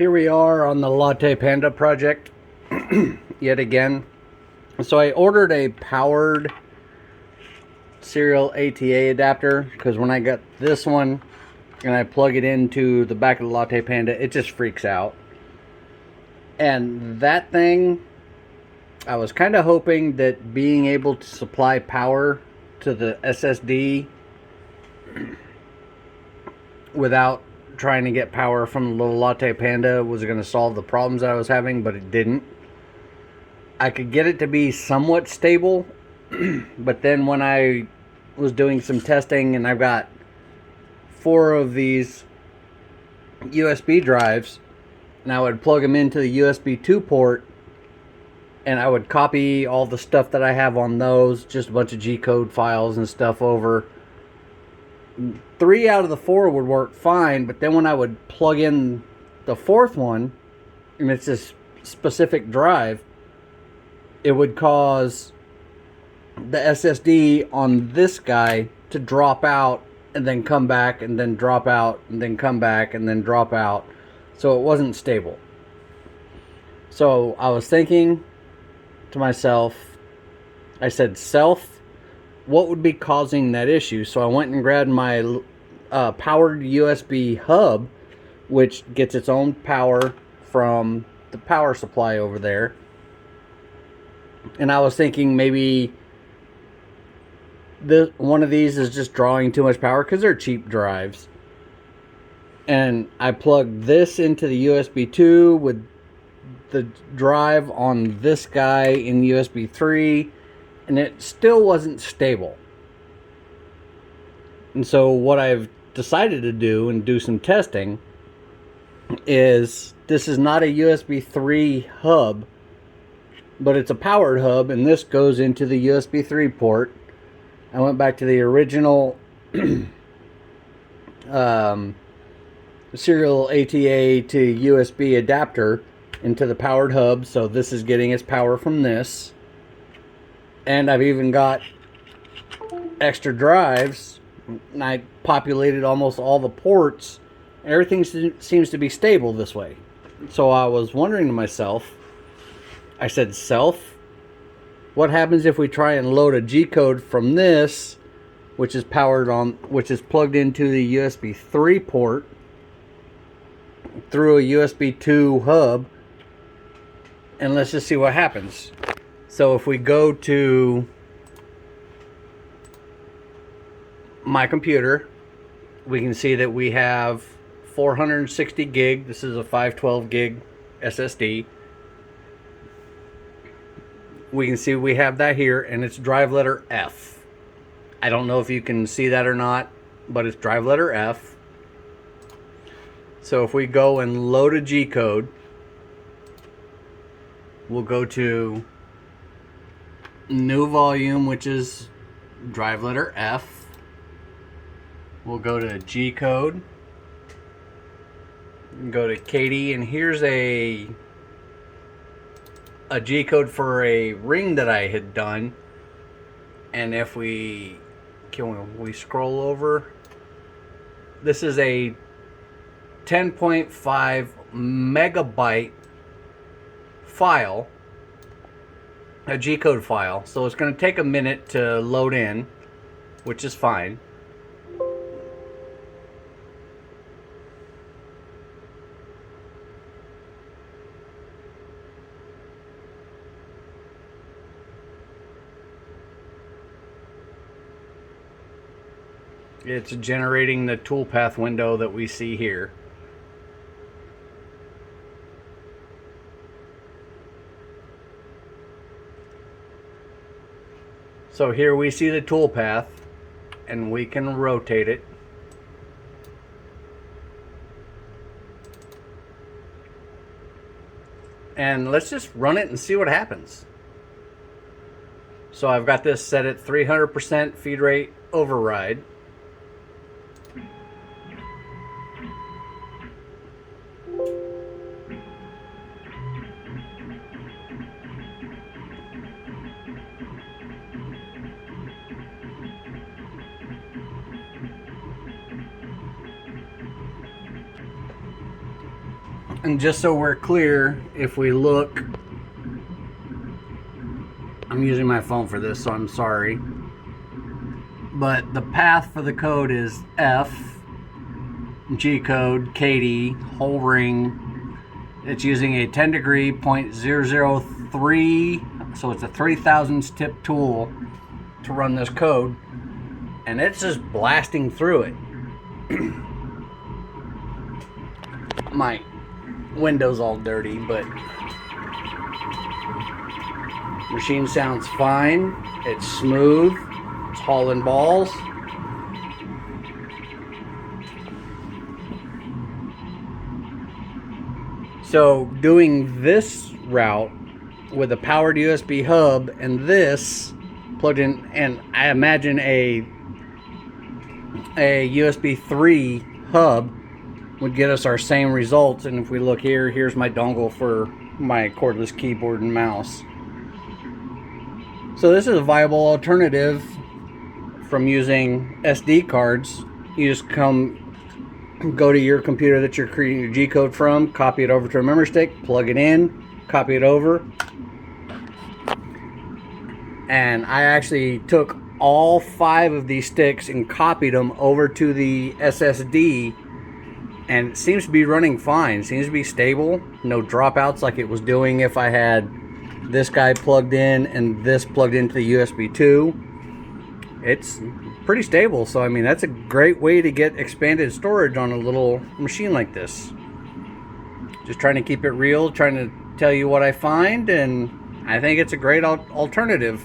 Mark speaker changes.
Speaker 1: Here we are on the Latte Panda project yet again. So I ordered a powered serial ATA adapter because when I got this one and I plug it into the back of the Latte Panda, it just freaks out. And that thing, I was kind of hoping that being able to supply power to the SSD without trying to get power from the little Latte Panda was going to solve the problems I was having, but it didn't. I could get it to be somewhat stable, but then when I was doing some testing, and I've got 4 of these USB drives, and I would plug them into the USB 2 port, and I would copy all the stuff that I have on those, just a bunch of G-code files and stuff over. 3 out of the 4 would work fine, but then when I would plug in the 4th one, and it's this specific drive, it would cause the SSD on this guy to drop out and then come back and then drop out and then come back and then drop out. So it wasn't stable. So I was thinking to myself, I said, self, what would be causing that issue? So I went and grabbed my powered USB hub, which gets its own power from the power supply over there. And I was thinking maybe one of these is just drawing too much power because they're cheap drives. And I plugged this into the USB 2 with the drive on this guy in USB 3, and it still wasn't stable. And so what I've decided to do and do some testing is, this is not a USB 3 hub, but it's a powered hub, and this goes into the USB 3 port. I went back to the original serial ATA to USB adapter into the powered hub, so this is getting its power from this. And I've even got extra drives, and I populated almost all the ports. Everything seems to be stable this way. So I was wondering to myself, I said, self, what happens if we try and load a G-code from this, which is plugged into the USB 3 port through a USB 2 hub, and let's just see what happens. So if we go to my computer, we can see that we have 460 gig. This is a 512 gig SSD. We can see we have that here, and it's drive letter F. I don't know if you can see that or not, but it's drive letter F. So if we go and load a G-code, we'll go to new volume, which is drive letter F. We'll go to G-code, go to Katie, and here's a G-code for a ring that I had done. And if we scroll over, this is a 10.5 megabyte file, a G-code file. So it's going to take a minute to load in, which is fine. It's generating the toolpath window that we see here. So here we see the toolpath, and we can rotate it. And let's just run it and see what happens. So I've got this set at 300% feed rate override. And just so we're clear, if we look, I'm using my phone for this, so I'm sorry. But the path for the code is F, G code, KD, whole ring. It's using a 10 degree 0.003, so it's a 3,000 tip tool to run this code. And it's just blasting through it. My window's all dirty, but machine sounds fine. It's smooth. It's hauling balls. So doing this route with a powered USB hub and this plugged in, and I imagine a USB 3 hub would get us our same results. And if we look here, here's my dongle for my cordless keyboard and mouse. So this is a viable alternative from using SD cards. You just go to your computer that you're creating your G code from, copy it over to a memory stick, plug it in, copy it over. And I actually took all 5 of these sticks and copied them over to the SSD, and it seems to be running fine. It seems to be stable, no dropouts like it was doing if I had this guy plugged in and this plugged into the USB 2. It's pretty stable, so I mean that's a great way to get expanded storage on a little machine like this. Just trying to keep it real, trying to tell you what I find, and I think it's a great alternative.